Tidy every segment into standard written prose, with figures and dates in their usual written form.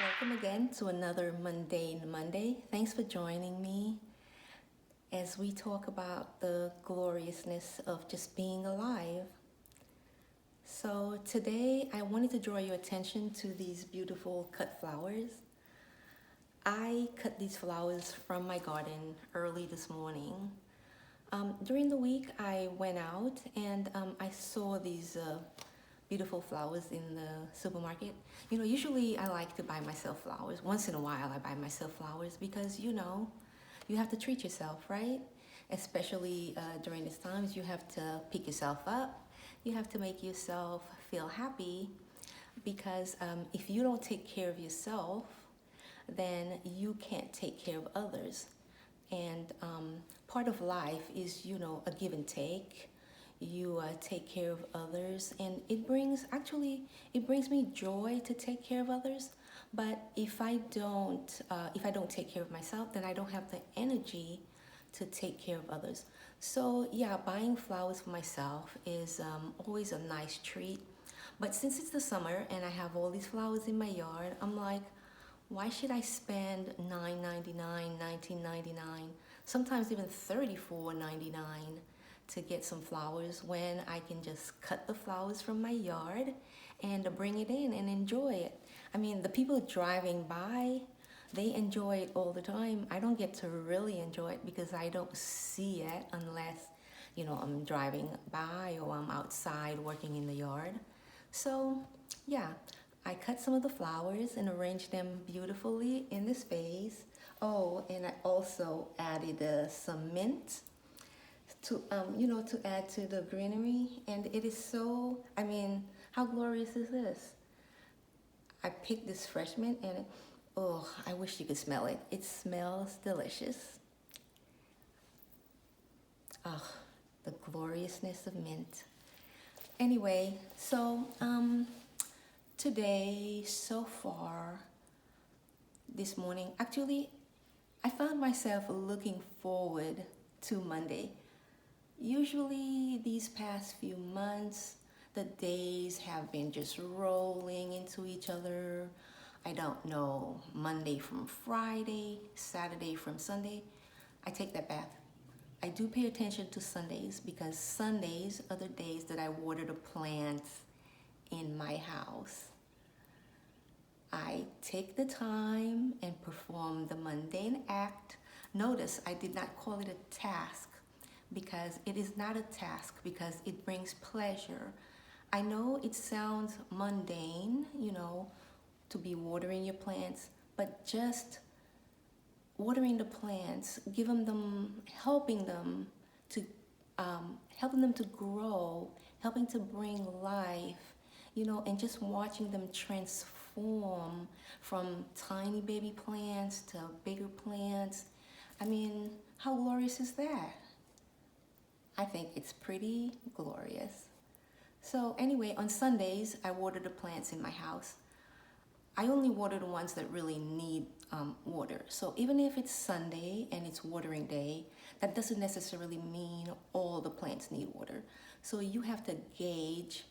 Welcome again to another Mundane Monday. Thanks for joining me as we talk about the gloriousness of just being alive. So, today I wanted to draw your attention to these beautiful cut flowers. I cut these flowers from my garden early this morning. During the week, I went out and I saw these beautiful flowers in the supermarket. Usually I like to buy myself flowers. Once in a while, I buy myself flowers because, you have to treat yourself, right? Especially during these times, you have to pick yourself up. You have to make yourself feel happy because if you don't take care of yourself, then you can't take care of others. And part of life is, a give and take. You take care of others, and it brings me joy to take care of others. But if I don't take care of myself, then I don't have the energy to take care of others. So yeah, buying flowers for myself is always a nice treat. But since it's the summer and I have all these flowers in my yard, I'm like, why should I spend $9.99, $19.99, sometimes even $34.99 to get some flowers when I can just cut the flowers from my yard and bring it in and enjoy it? I mean, the people driving by, they enjoy it all the time. I don't get to really enjoy it because I don't see it unless, I'm driving by or I'm outside working in the yard. So, yeah, I cut some of the flowers and arranged them beautifully in this vase. Oh, and I also added some mint to add to the greenery. And it is so, how glorious is this? I picked this fresh mint and I wish you could smell it. It smells delicious. Oh, the gloriousness of mint. Anyway, so today, so far, this morning, actually, I found myself looking forward to Monday. Usually, these past few months, the days have been just rolling into each other. I don't know, Monday from Friday, Saturday from Sunday. I take that back. I do pay attention to Sundays because Sundays are the days that I water the plants in my house. I take the time and perform the mundane act. Notice I did not call it a task because it is not a task because it brings pleasure. I know it sounds mundane, to be watering your plants, but just watering the plants, helping them to grow, helping to bring life, and just watching them transform from tiny baby plants to bigger plants. I mean, how glorious is that? I think it's pretty glorious. So anyway, on Sundays, I water the plants in my house. I only water the ones that really need water. So even if it's Sunday and it's watering day, that doesn't necessarily mean all the plants need water. So you have to gauge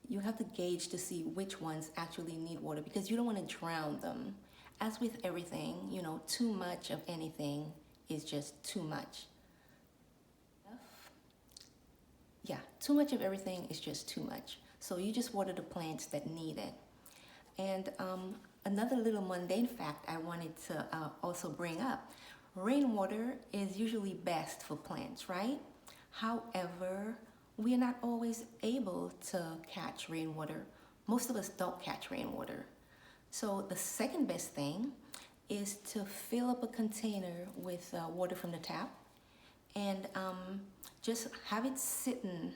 to see which ones actually need water because you don't want to drown them. As with everything, too much of anything is just too much. Yeah, too much of everything is just too much. So you just water the plants that need it. And another little mundane fact I wanted to also bring up. Rainwater is usually best for plants, right? However, we are not always able to catch rainwater. Most of us don't catch rainwater. So the second best thing is to fill up a container with water from the tap and just have it sitting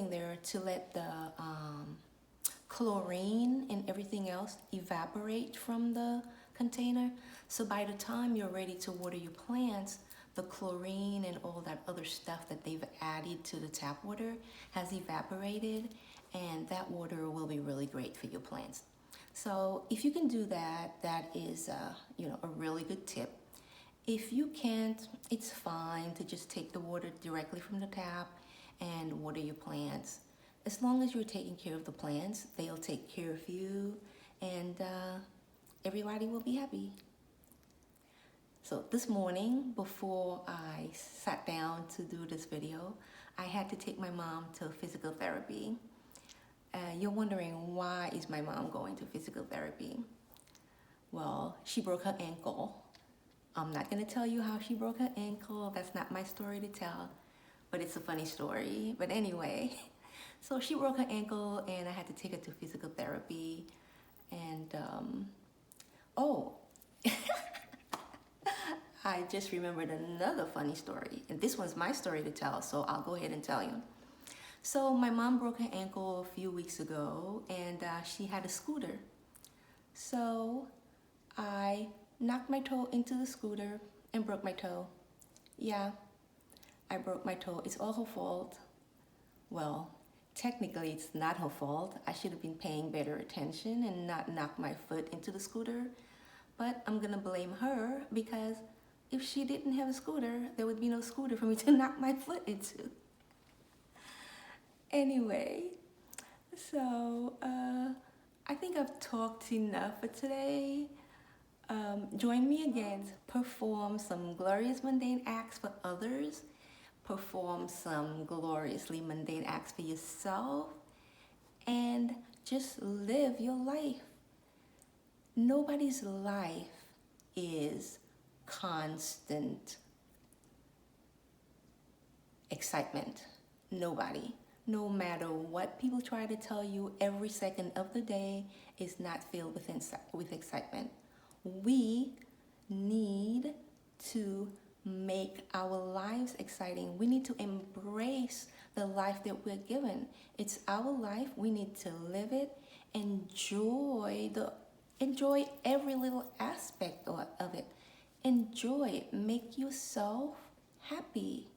there to let the chlorine and everything else evaporate from the container. So by the time you're ready to water your plants, the chlorine and all that other stuff that they've added to the tap water has evaporated, and that water will be really great for your plants. So if you can do that, that is a really good tip. If you can't, it's fine to just take the water directly from the tap and water your plants. As long as you're taking care of the plants, they'll take care of you and everybody will be happy. So this morning, before I sat down to do this video, I had to take my mom to physical therapy. You're wondering, why is my mom going to physical therapy? Well, she broke her ankle. I'm not going to tell you how she broke her ankle. That's not my story to tell, but it's a funny story. But anyway, so she broke her ankle and I had to take her to physical therapy. And, oh, I just remembered another funny story. And this one's my story to tell, so I'll go ahead and tell you. So my mom broke her ankle a few weeks ago, and she had a scooter. So I knocked my toe into the scooter and broke my toe. Yeah, I broke my toe. It's all her fault. Well, technically it's not her fault. I should have been paying better attention and not knock my foot into the scooter. But I'm gonna blame her, because if she didn't have a scooter, there would be no scooter for me to knock my foot into. Anyway, so I think I've talked enough for today. Join me again to perform some glorious mundane acts for others. Perform some gloriously mundane acts for yourself. And just live your life. Nobody's life is constant excitement. Nobody. No matter what people try to tell you, every second of the day is not filled with excitement. We need to make our lives exciting. We need to embrace the life that we're given. It's our life. We need to live it. Enjoy every little aspect of it. Enjoy it. Make yourself happy.